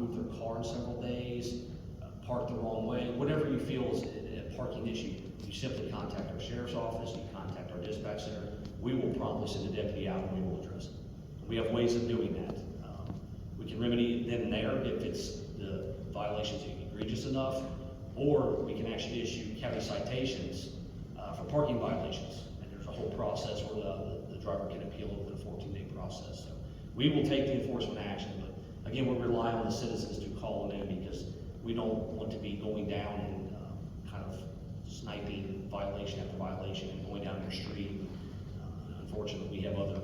move their car in several days, park the wrong way, whatever you feel is a parking issue, you simply contact our sheriff's office, you contact our dispatch center. We will promptly send a deputy out and we will address it. We have ways of doing that. We can remedy it then and there if it's the violations egregious enough, or we can actually issue county citations for parking violations. And there's a whole process where the driver can appeal within a 14-day process. So we will take the enforcement action, but again, we rely on the citizens to call them in because we don't want to be going down and kind of sniping violation after violation and going down your street. Unfortunately, we have other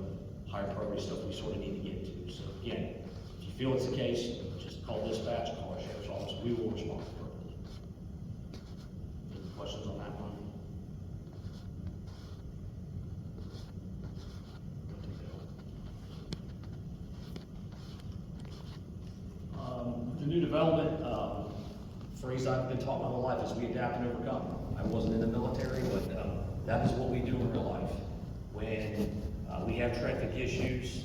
higher priority stuff we sort of need to get to. So again, if you feel it's the case, just call dispatch, call our sheriff's office. We will respond appropriately. Any questions on that one? The new development phrase I've been taught my whole life is we adapt and overcome. I wasn't in the military, but that is what we do in real life. When we have traffic issues,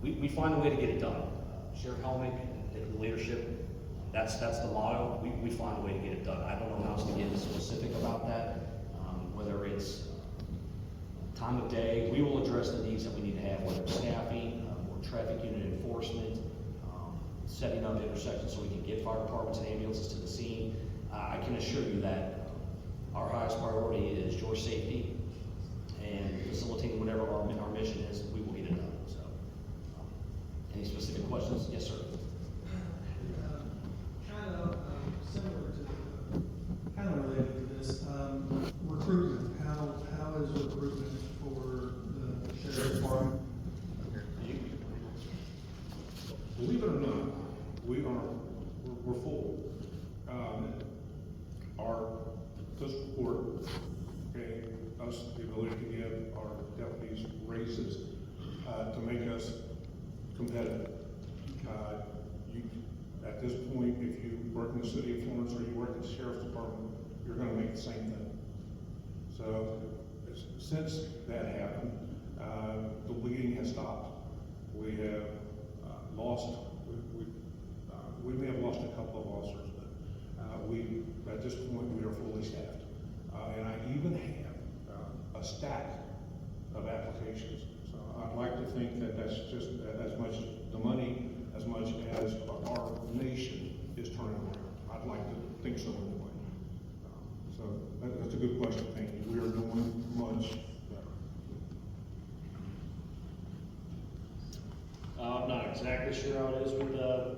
we find a way to get it done. Sheriff Helmick and the leadership, that's the motto. We find a way to get it done. I don't know how else to get specific about that, whether it's time of day. We will address the needs that we need to have, whether it's staffing, or traffic unit enforcement, setting up intersections so we can get fire departments and ambulances to the scene. I can assure you that our highest priority is your safety and facilitating whatever our mission is. We will get it done. So, any specific questions? Yes, sir. Kind of similar to, kind of related to this, recruitment. How is recruitment for the sheriff's department? Believe it or not, we're full. Our fiscal court gave us the ability to give our deputies raises to make us competitive. At this point, if you work in the city of Florence or you work at the sheriff's department, you're going to make the same thing. So since that happened, the bleeding has stopped. We have we may have lost a couple of officers, but at this point we are fully staffed. And I even have a stack of applications. So I'd like to think that that's just as much the money, as much as our nation is turning around. I'd like to think so anyway. So that's a good question, thank you. We are doing much better. I'm not exactly sure how it is with the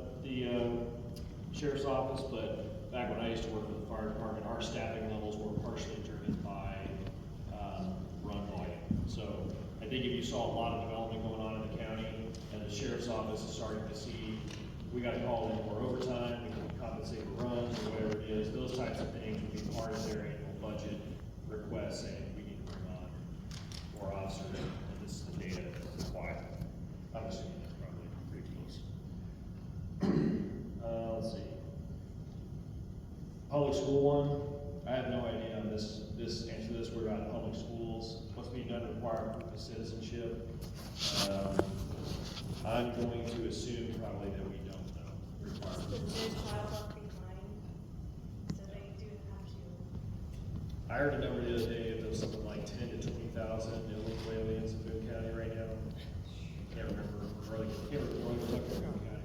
sheriff's office, but back when I used to work with the fire department, our staffing levels were partially driven by run volume. So I think if you saw a lot of development going on in the county, and the sheriff's office is starting to see, we got to call in more overtime, we can compensate for runs or whatever it is, those types of things would be part of their annual budget request saying we need to bring on more officers, and this is the data that's required. I'm assuming that's probably pretty close. Let's see. Public school one, I have no idea on this answer to this. We're about public schools. What's being done to require proof of citizenship? I'm going to assume probably that we don't know. Require proof of citizenship. Child left behind, so they do have to. I heard a number the other day, there was something like 10 to 20,000 illegal aliens in Boone County right now. Can't remember, can't remember Boone County,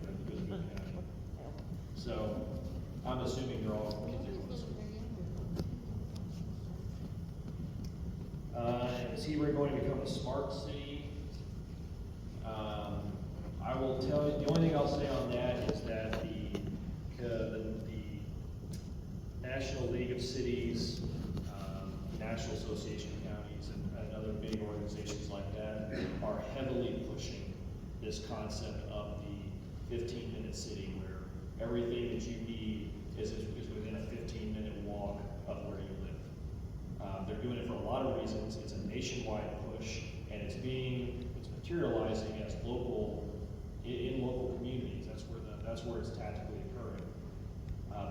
but it was Boone County. So, I'm assuming they're all contiguous. Is he going to become a smart city? I will tell you, the only thing I'll say on that is that the National League of Cities, National Association of Counties, and other big organizations like that are heavily pushing this concept of the 15-minute city where everything that you need is within a 15-minute walk of where you live. They're doing it for a lot of reasons. It's a nationwide push, and it's materializing as in local communities. That's where it's tactically occurring.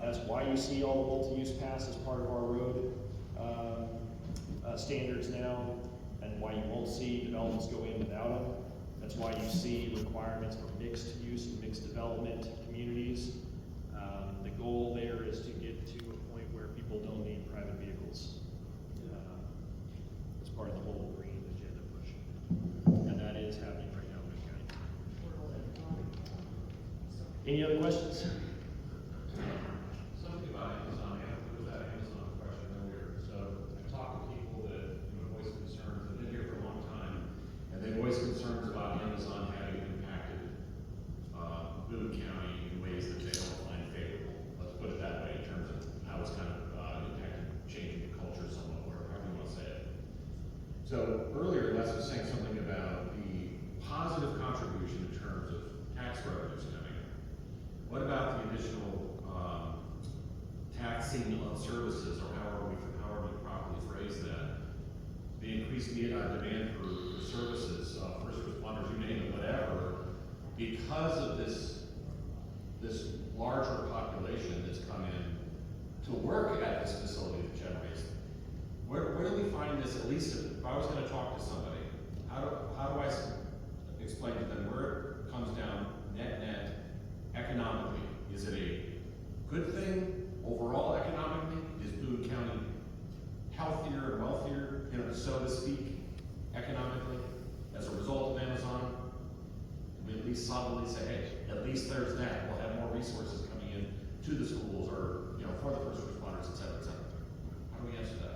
That's why you see all the multi-use paths as part of our road standards now, and why you won't see developments go in without them. That's why you see requirements for mixed use and mixed development communities. The goal there is to get to a point where people don't need private vehicles. As part of the whole green agenda push. And that is happening right now in the county. Any other questions? Something about Amazon, there was that Amazon question earlier. So I talked to people that, voice concerns, have been here for a long time, and they voice concerns about Amazon having impacted, Boone County in ways that they don't find favorable. Let's put it that way, in terms of how it's kind of, impacted, changing the culture somewhat, or however you want to say it. So earlier, Les was saying something about the positive contribution in terms of tax revenues coming in. What about the additional taxing on services, or however we properly phrase that? The increased demand for services, first responders, you name it, whatever, because of this larger population that's come in to work at this facility that generates them. Where do we find this, at least if I was gonna talk to somebody, how do I explain to them where it comes down net economically? Is it a good thing overall economically? Is Boone County healthier and wealthier, so to speak, economically, as a result of Amazon? We at least solidly say, hey, at least there's that. We'll have more resources coming in to the schools, or for the first responders, et cetera, et cetera. How do we answer that?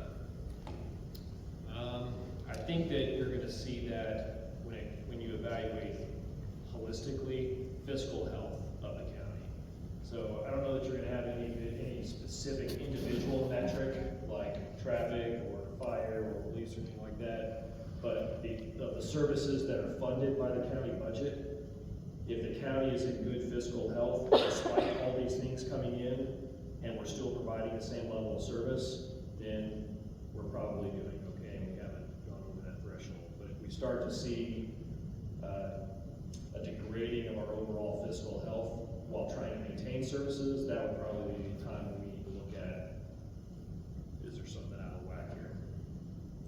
I think that you're gonna see that when you evaluate holistically fiscal health of the county. So I don't know that you're gonna have any specific individual metric like traffic or fire or police or anything like that, but the services that are funded by the county budget, if the county is in good fiscal health, despite all these things coming in, and we're still providing the same level of service, then we're probably doing okay, and we haven't gone over that threshold. But if we start to see a degrading of our overall fiscal health while trying to maintain services, that would probably be the time when we need to look at, is there something out of whack here?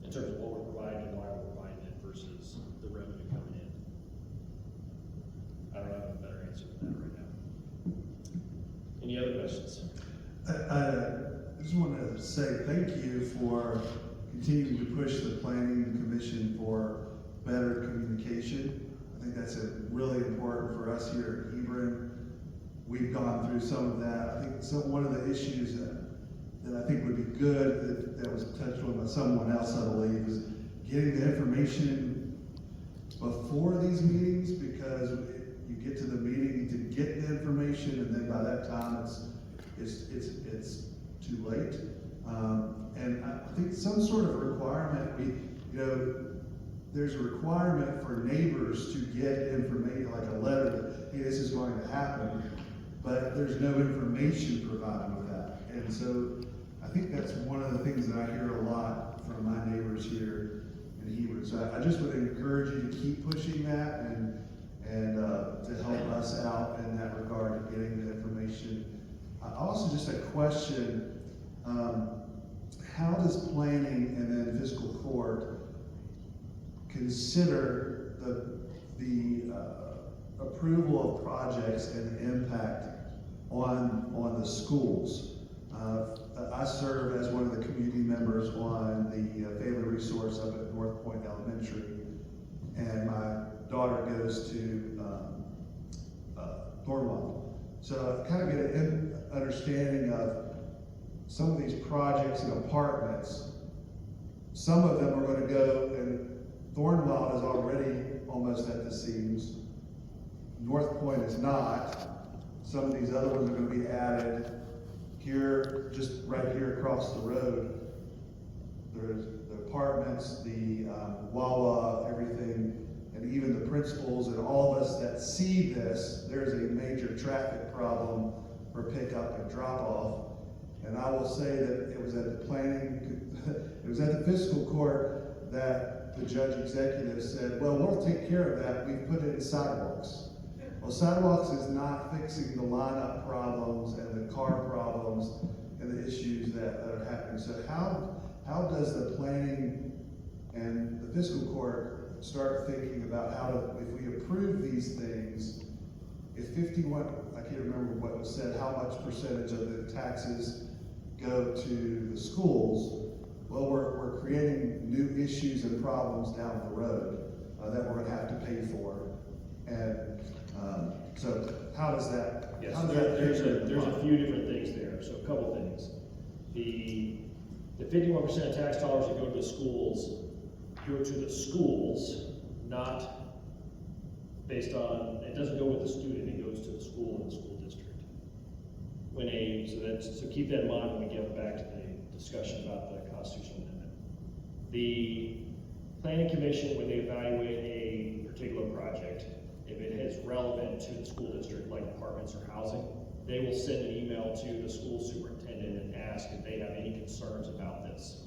In terms of what we're providing and why we're providing it versus the revenue coming in. I don't have a better answer than that right now. Any other questions? I just wanted to say thank you for continuing to push the planning commission for better communication. I think that's really important for us here at Hebron. We've gone through some of that. I think one of the issues that I think would be good, that was touched on by someone else, I believe, is getting the information before these meetings, because you get to the meeting to get the information, and then by that time it's too late. And I think some sort of requirement, there's a requirement for neighbors to get information, like a letter that, hey, this is going to happen, but there's no information provided with that. And so I think that's one of the things that I hear a lot from my neighbors here in Hebron. So I just would encourage you to keep pushing that and to help us out in that regard of getting the information. Also, just a question, how does planning and then fiscal court consider the approval of projects and the impact on the schools? I serve as one of the community members on the family resource up at North Point Elementary, and my daughter goes to Thornwell. So I kind of get an understanding of some of these projects and apartments. Some of them are going to go, and Thornwell is already almost at the seams. North Point is not. Some of these other ones are going to be added here, just right here across the road. There's the apartments, the Wawa, everything, and even the principals and all of us that see this. There's a major traffic problem for pickup and drop off. And I will say that it was at the it was at the fiscal court that the judge executive said, well, we'll take care of that. We've put in sidewalks. Well, sidewalks is not fixing the lineup problems and the car problems and the issues that are happening. So how does the planning and the fiscal court start thinking about how to, if we approve these things, if 51, like can't remember what was said, how much percentage of the taxes go to the schools. Well, we're creating new issues and problems down the road that we're gonna have to pay for. And so how does that? Yes, how does that there's figure a few different things there, so a couple things. The 51% of tax dollars that go to the schools, not based on, it doesn't go with the student, it goes to the school and the school district. So keep that in mind when we get back to the discussion about the constitutional amendment. The planning commission, when they evaluate a particular project, if it is relevant to the school district, like apartments or housing, they will send an email to the school superintendent and ask if they have any concerns about this.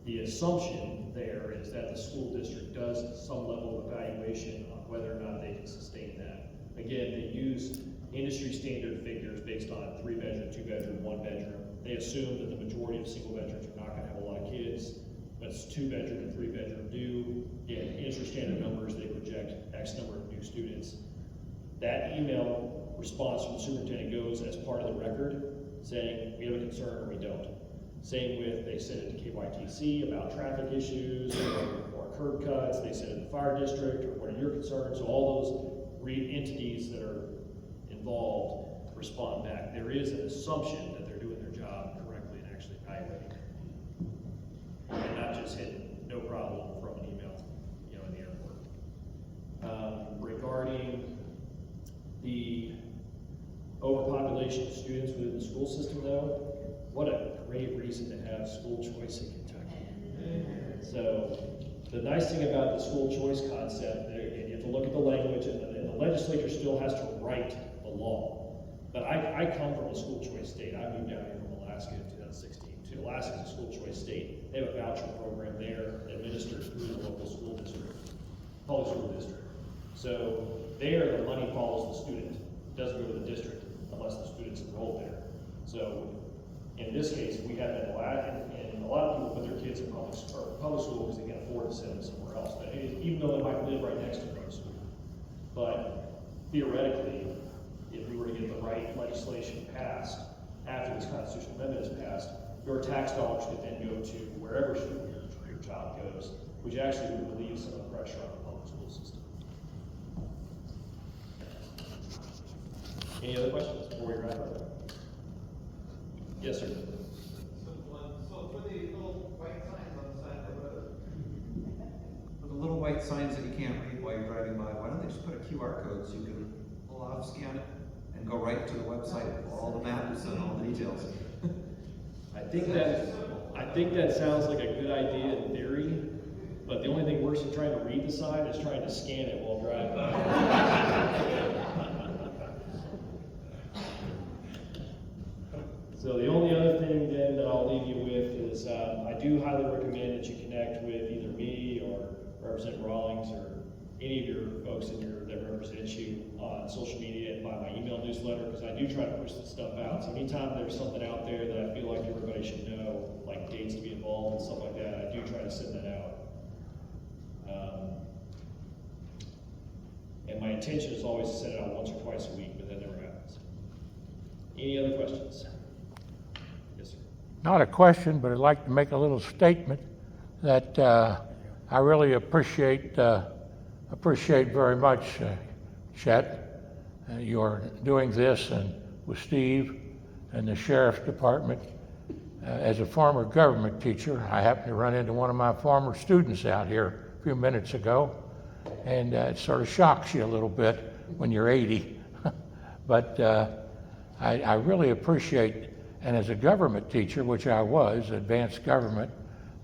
The assumption there is that the school district does some level of evaluation on whether or not they can sustain that. Again, they use industry standard figures based on 3-bedroom, 2-bedroom, 1-bedroom. They assume that the majority of single bedrooms are not gonna have a lot of kids, but 2-bedroom and 3-bedroom do. Again, industry standard numbers, they project X number of new students. That email response from the superintendent goes as part of the record, saying we have a concern or we don't. Same with, they send it to KYTC about traffic issues or curb cuts, they send it to the fire district, or what are your concerns? So all those entities that are involved respond back. There is an assumption that they're doing their job correctly and actually evaluating it. And not just hitting no problem from an email, in the airport. Regarding the overpopulation of students within the school system though, what a great reason to have school choice in Kentucky. So the nice thing about the school choice concept, you have to look at the language, and the legislature still has to write the law. But I come from a school choice state. I moved down here from Alaska in 2016. So Alaska is a school choice state. They have a voucher program there administered through the local school district, public school district. So there, the money follows the student. It doesn't go to the district unless the student's enrolled there. So in this case, we have and a lot of people put their kids in public school because they can afford to send them somewhere else. But even though they might live right next to public school. But theoretically, if we were to get the right legislation passed after this constitutional amendment is passed, your tax dollars could then go to wherever your child goes, which actually would relieve some of the pressure on the public school system. Any other questions before we wrap up? Yes, sir. So for the little white signs on the side of the road, For the little white signs that you can't read while you're driving by, why don't they just put a QR code so you can pull off, scan it, and go right to the website for all the maps and all the details? I think that sounds like a good idea in theory, but the only thing worse than trying to read the sign is trying to scan it while driving. So the only other thing then that I'll leave you with is I do highly recommend that you connect with either me or Representative Rawlings or any of your folks that represent you on social media and by my email newsletter, because I do try to push this stuff out. So anytime there's something out there that I feel like everybody should know, like dates to be involved and stuff like that, I do try to send that out. And my intention is always to send it out once or twice a week, but that never happens. Any other questions? Yes, sir. Not a question, but I'd like to make a little statement that I really appreciate very much, Chet, you're doing this, and with Steve and the Sheriff's Department. As a former government teacher, I happened to run into one of my former students out here a few minutes ago, and it sort of shocks you a little bit when you're 80. But I really appreciate, and as a government teacher, which I was, advanced government,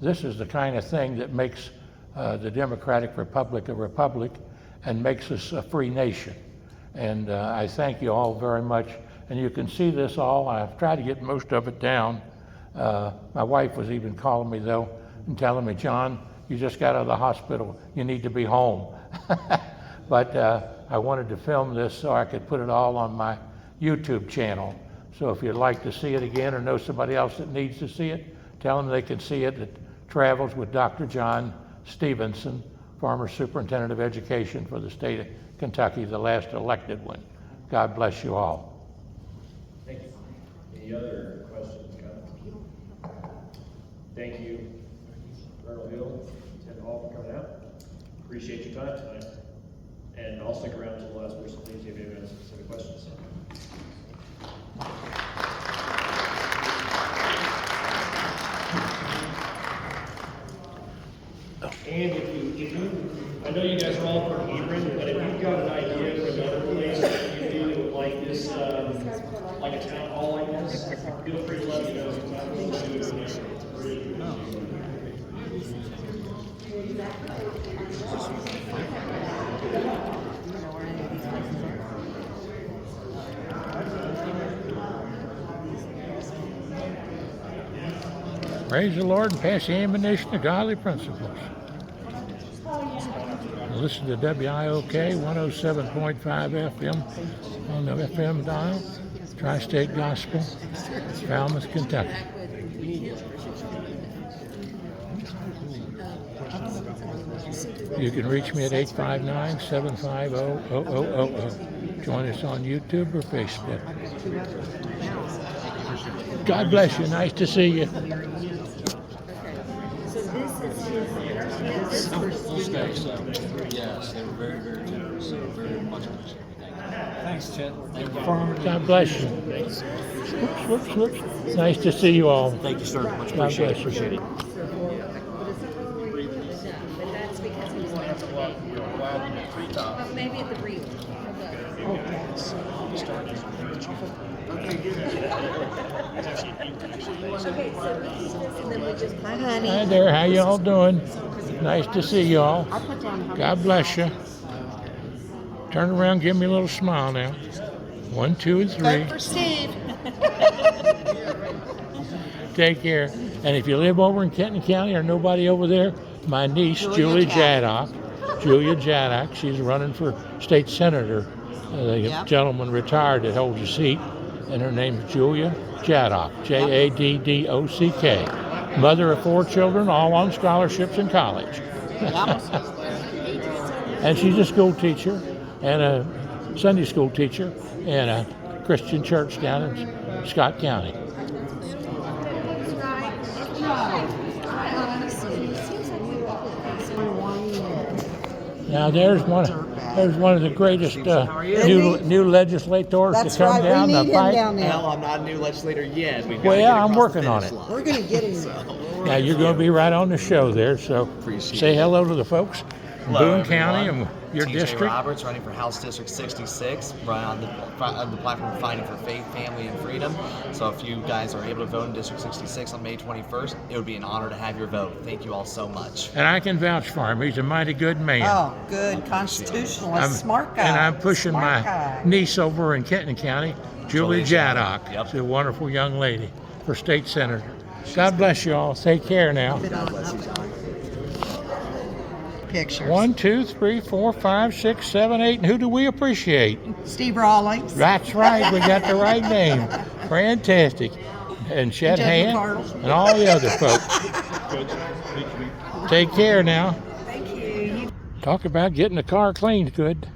this is the kind of thing that makes the Democratic Republic a republic and makes us a free nation. And I thank you all very much. And you can see this all. I've tried to get most of it down. My wife was even calling me though and telling me, John, you just got out of the hospital. You need to be home. But I wanted to film this so I could put it all on my YouTube channel. So if you'd like to see it again or know somebody else that needs to see it, tell them they can see it. It travels with Dr. John Stephenson, former superintendent of education for the state of Kentucky, the last elected one. God bless you all. Any other questions, comments? Thank you, Colonel Hill, Lieutenant Hall, for coming out. Appreciate your time tonight. And I'll stick around until the last person, please, if you have any specific questions. And if you, I know you guys are all from Hebron, but if you've got an idea for another place that you do that would like this, like a town hall like this, feel free to let me know. Praise the Lord and pass the ammunition to godly principles. Listen to WIOK 107.5 FM on the FM dial, Tri-State Gospel, Falmouth, Kentucky. You can reach me at 859-750-0000. Join us on YouTube or Facebook. God bless you. Nice to see you. Yes, they were very, very generous. Very much appreciated. Thanks, Chet. God bless you. Whoops, whoops, whoops. Nice to see you all. Thank you, sir. Much God appreciated. bless you. Appreciate it. But that's because he was meant to be. But maybe at the breather. Okay, so we do this and then we just. Hi, honey. Hi there. How you all doing? Nice to see you all. God bless you. Turn around, give me a little smile now. 1, 2, and 3. Vote for Steve. Take care. And if you live over in Kenton County or nobody over there, my niece, Julia Jaddock. Julia Jaddock, she's running for state senator. The gentleman retired that holds a seat, and her name's Julia Jaddock, Jaddock. Mother of 4 children, all on scholarships in college. And she's a school teacher and a Sunday school teacher in a Christian church down in Scott County. Now there's one of the greatest new legislators to come down the pipe. Well, I'm not a new legislator yet. Well, I'm working on it. We're going to get him. Now you're going to be right on the show there, so Appreciate say it. hello to the folks in Hello, Boone County everyone. and your TJ district. Roberts, running for House District 66, on the platform Fighting for Faith, Family, and Freedom. So if you guys are able to vote in District 66 on May 21st, it would be an honor to have your vote. Thank you all so much. And I can vouch for him. He's a mighty good man. Oh, good constitutionalist, smart guy. And I'm pushing Smart my guy. niece over in Kenton County, Julia Jaddock. Yep. She's a wonderful young lady for state senator. God bless you all. Take care now. Pictures. 1, 2, 3, 4, 5, 6, 7, 8. And who do we appreciate? Steve Rawlings. That's right. We got the right name. Fantastic. And Chet Judge Hand McCardle. and all the other folks. Take care now. Thank you. Talk about getting the car cleaned good.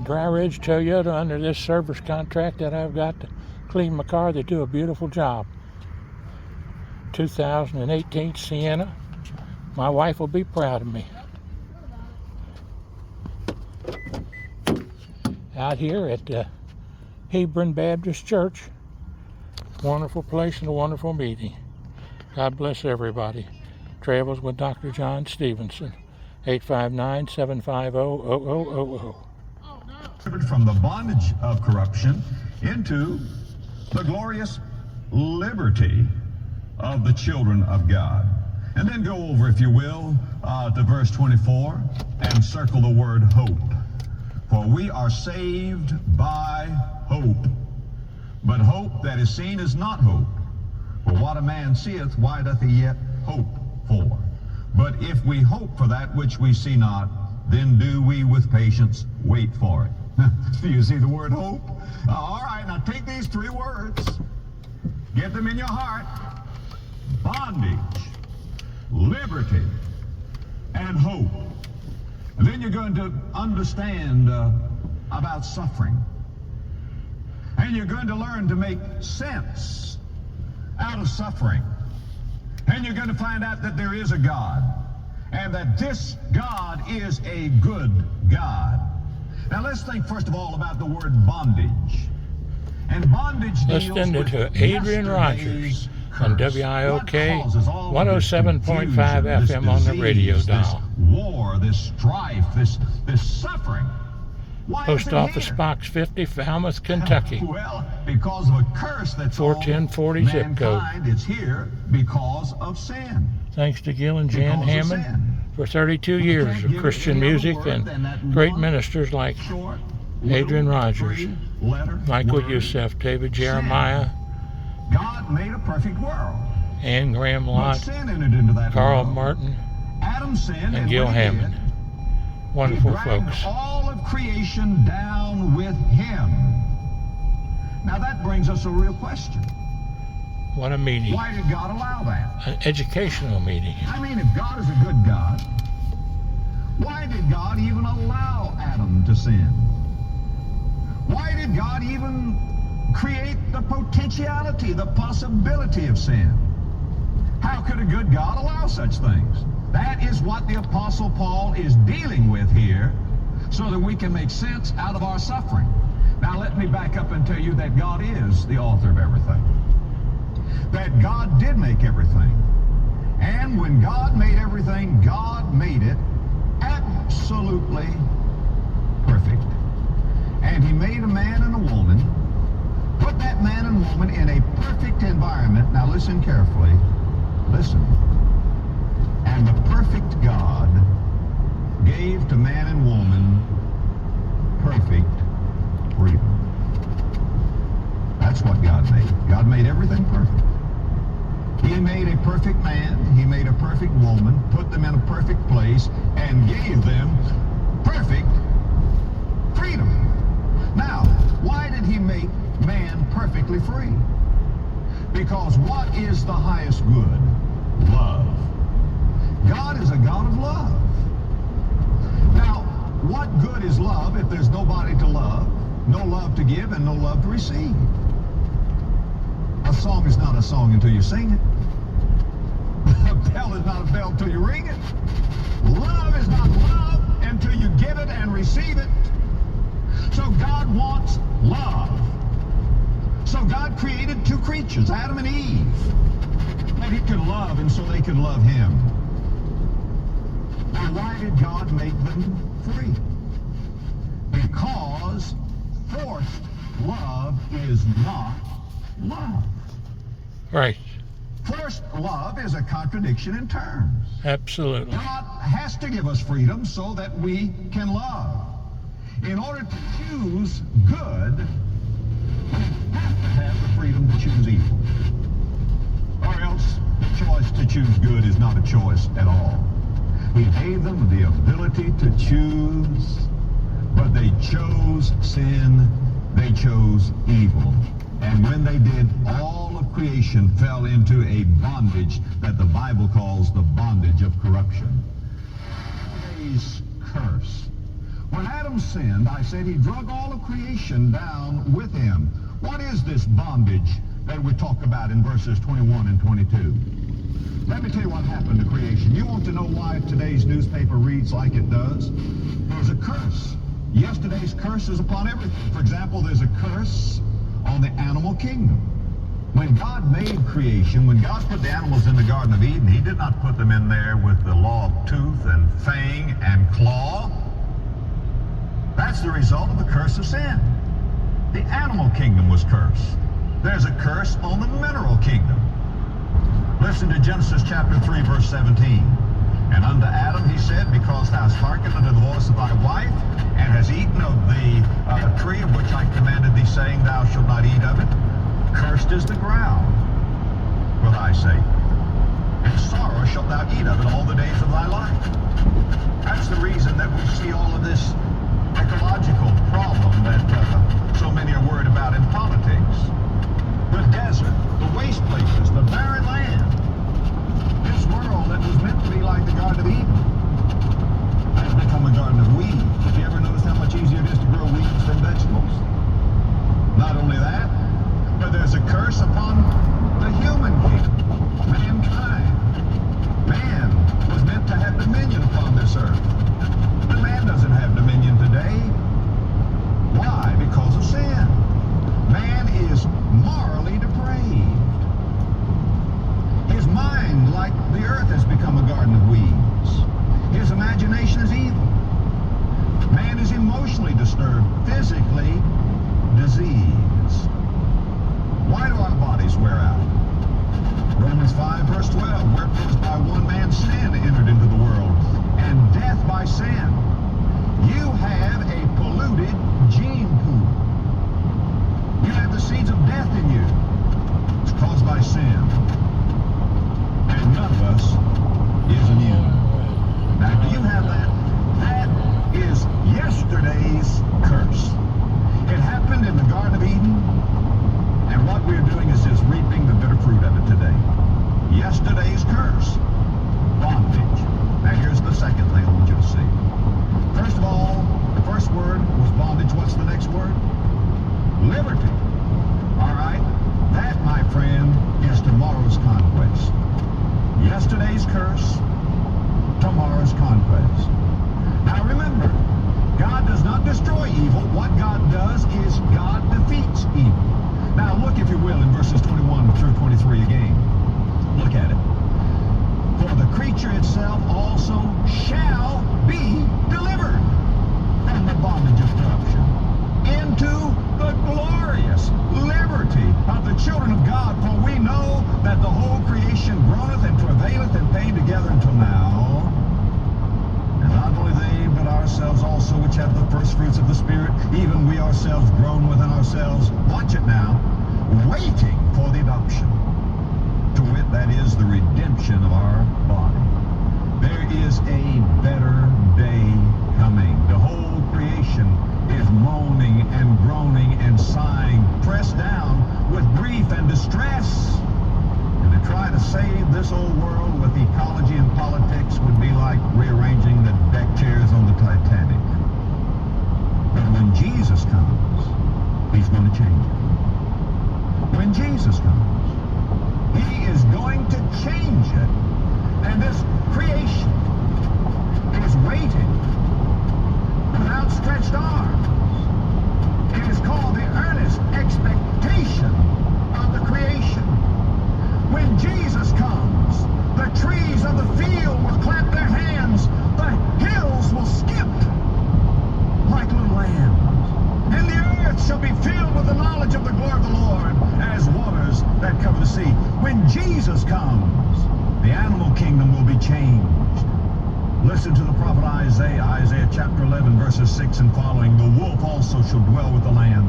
Dry Ridge Toyota, under this service contract that I've got to clean my car, they do a beautiful job. 2018 Sienna. My wife will be proud of me. Out here at the Hebron Baptist Church. Wonderful place and a wonderful meeting. God bless everybody. Travels with Dr. John Stephenson. 859-750-0000. From the bondage of corruption into the glorious liberty of the children of God. And then go over, if you will, to verse 24 and circle the word hope. For we are saved by hope. But hope that is seen is not hope. For what a man seeth, why doth he yet hope for? But if we hope for that which we see not, then do we with patience wait for it. Do you see the word hope? All right, now take these 3 words. Get them in your heart. Bondage, liberty, and hope. And then you're going to understand about suffering. And And you're going to learn to make sense out of suffering. And you're going to find out that there is a God, and that this God is a good God. Now let's think first of all about the word bondage. And bondage Listening to Adrian Rogers on WIOK 107.5 FM on the radio dial. This war, this strife, this suffering. Why Post is it Office here? Box 50, Falmouth, Kentucky. Well, because of a curse that's 41040 on zip code. mankind. It's here because of sin. Thanks to Gil and Jan Because of Hammond sin. for 32 We years can't of give Christian any other music word and than that great one ministers like short, Adrian little, Rogers, three-letter Michael word. Youssef, David Sin. Jeremiah, God made a perfect world. Ann Graham But Lott, sin entered into that Carl world. Martin, Adam sinned, and Gil when he Hammond. did, Wonderful he dragged folks. all of creation down with him. Now that brings us a real question. What a meeting. Why did God allow that? An educational meeting. I mean, if God is a good God, why did God even allow Adam to sin? Why did God even create the potentiality, the possibility of sin? How could a good God allow such things? That is what the Apostle Paul is dealing with here, so that we can make sense out of our suffering. Now let me back up and tell you that God is the author of everything. That God did make everything. And when God made everything, God made it absolutely perfect. And he made a man and a woman, put that man and woman in a perfect environment. Now listen carefully. Listen. And the perfect God gave to man and woman perfect freedom. That's what God made. God made everything perfect. He made a perfect man, he made a perfect woman, put them in a perfect place, and gave them perfect freedom. Now, why did he make man perfectly free? Because what is the highest good? Love. God is a God of love. Now, what good is love if there's nobody to love, no love to give, and no love to receive? A song is not a song until you sing it. A bell is not a bell until you ring it. Love is not love until you give it and receive it. So God wants love. So God created two creatures, Adam and Eve, that he could love and so they could love him. Now, why did God make them free? Because forced love is not love. Right. Forced love is a contradiction in terms. Absolutely. God has to give us freedom so that we can love. In order to choose good, we have to have the freedom to choose evil. Or else, the choice to choose good is not a choice at all. He gave them the ability to choose, but they chose sin, they chose evil. And when they did, all of creation fell into a bondage that the Bible calls the bondage of corruption. Today's curse. When Adam sinned, I said he drug all of creation down with him. What is this bondage that we talk about in verses 21 and 22? Let me tell you what happened to creation. You want to know why today's newspaper reads like it does? There's a curse. Yesterday's curse is upon everything. For example, there's a curse on the animal kingdom. When God made creation, when God put the animals in the Garden of Eden, he did not put them in there with the law of tooth and fang and claw. That's the result of the curse of sin. The animal kingdom was cursed. There's a curse on the mineral kingdom. Listen to Genesis chapter 3, verse 17. And unto Adam he said, because thou hast hearkened unto the voice of thy wife, and hast eaten of the tree of which I commanded thee, saying, thou shalt not eat of it, cursed is the ground for thy sake. And sorrow shalt thou eat of it all the days of thy life. That's the reason that we see all of this ecological problem that so many are worried about in politics. The desert, the waste places, the barren land. This world that was meant to be like the Garden of Eden has become a garden of weeds. Have you ever noticed how much easier it is to grow weeds than vegetables? Not only that, disease. Why do our bodies wear out? Romans 5 verse 12, wherefore as by one man sin entered into the world, and death by sin. You have a polluted gene pool. You have the seeds of death in you. It's caused by sin. And none of us is immune. Now, do you have that? That is yesterday's curse. It happened in the Garden of Eden, and what we're doing is just reaping the bitter fruit of it today. Yesterday's curse, bondage. Now, here's the second thing I want you to see. First of all, the first word was bondage. What's the next word? Liberty. All right? That, my friend, is tomorrow's conquest. Yesterday's curse, tomorrow's conquest. Now remember, God does not destroy evil. What God does is God defeats evil. Now look, if you will, in verses 21 through 23 again. Look at it. For the creature itself also shall be delivered from the bondage of corruption into the glorious liberty of the children of God. For we know that the whole creation groaneth and travaileth in pain together until now. And not only they, but ourselves also, which have the first fruits of the Spirit, even we ourselves groan within ourselves. Watch it now. Waiting for the adoption, to wit, that is the redemption of our body. There is a better day coming. The whole creation is moaning and groaning and sighing, pressed down with grief and distress. And to try to save this old world with ecology and politics would be like rearranging the deck chairs on the Titanic. But when Jesus comes, he's going to change it. When Jesus comes, he is going to change it. And this creation is waiting with outstretched arms. It is called the earnest expectation of the creation. When Jesus comes, the trees of the field will clap their hands, the hills will skip like little lambs, and the earth shall be filled with the knowledge of the glory of the Lord as waters that cover the sea. When Jesus comes, the animal kingdom will be changed. Listen to the prophet Isaiah, Isaiah chapter 11, verses 6 and following. The wolf also shall dwell with the lamb,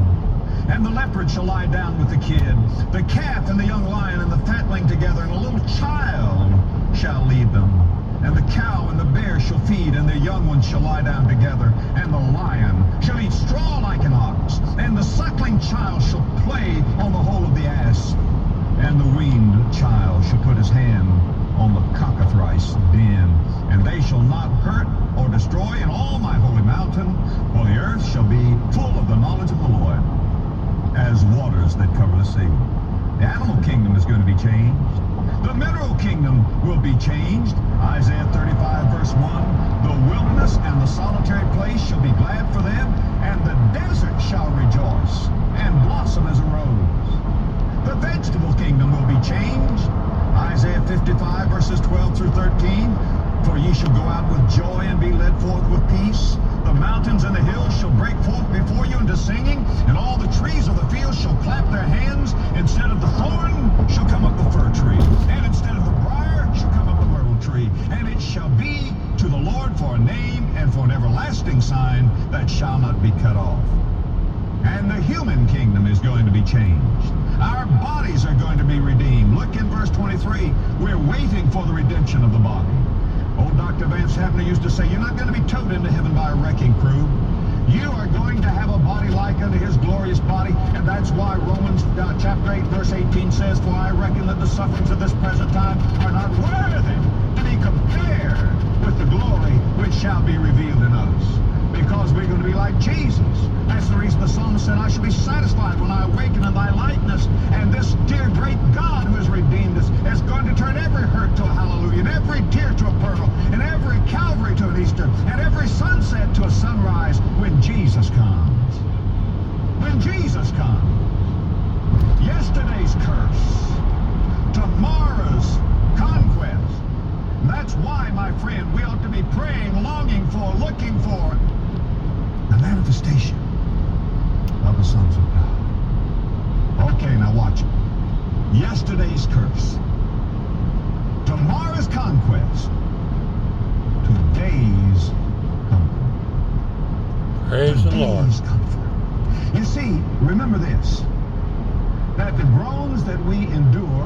and the leopard shall lie down with the kid, the calf and the young lion and the fatling together, and a little child shall lead them. And the cow and the bear shall feed, and their young ones shall lie down together. And the lion shall eat straw like an ox, and the suckling child shall play on the hole of the ass. And the weaned child shall put his hand on the cockatrice den. And they shall not hurt or destroy in all my holy mountain, for the earth shall be full of the knowledge of the Lord, as waters that cover the sea. The animal kingdom is going to be changed. The mineral kingdom will be changed. Isaiah 35 verse 1, the wilderness and the solitary place shall be glad for them, and the desert shall rejoice and blossom as a rose. The vegetable kingdom will be changed. Isaiah 55 verses 12 through 13, for ye shall go out with joy and be led forth with peace. The mountains and the hills shall break forth before you into singing, and all the trees of the field shall clap their hands. Instead of the thorn shall come up the fir tree, and instead of the briar shall come up the myrtle tree. And it shall be to the Lord for a name and for an everlasting sign that shall not be cut off. And the human kingdom is going to be changed. Our bodies are going to be redeemed. Look in verse 23. We're waiting for the redemption of the body. Old Dr. Vance Havner used to say, you're not going to be towed into heaven by a wrecking crew. You are going to have a body like unto his glorious body, and that's why Romans chapter 8 verse 18 says, for I reckon that the sufferings of this present time are not worthy to be compared with the glory which shall be revealed in us. Because we're going to be like Jesus. That's the reason the psalmist said, I shall be satisfied when I awaken in thy likeness. And this dear great God who has redeemed us is going to turn every hurt to a hallelujah, and every tear to a pearl, and every Calvary to an Easter, and every sunset to a sunrise when Jesus comes. When Jesus comes. Yesterday's curse, tomorrow's conquest. And that's why, my friend, we ought to be praying, longing for, looking for the manifestation of the sons of God. yesterday's curse, tomorrow's conquest, today's comfort. Praise the Lord. Today's comfort. You see, remember this, that the groans that we endure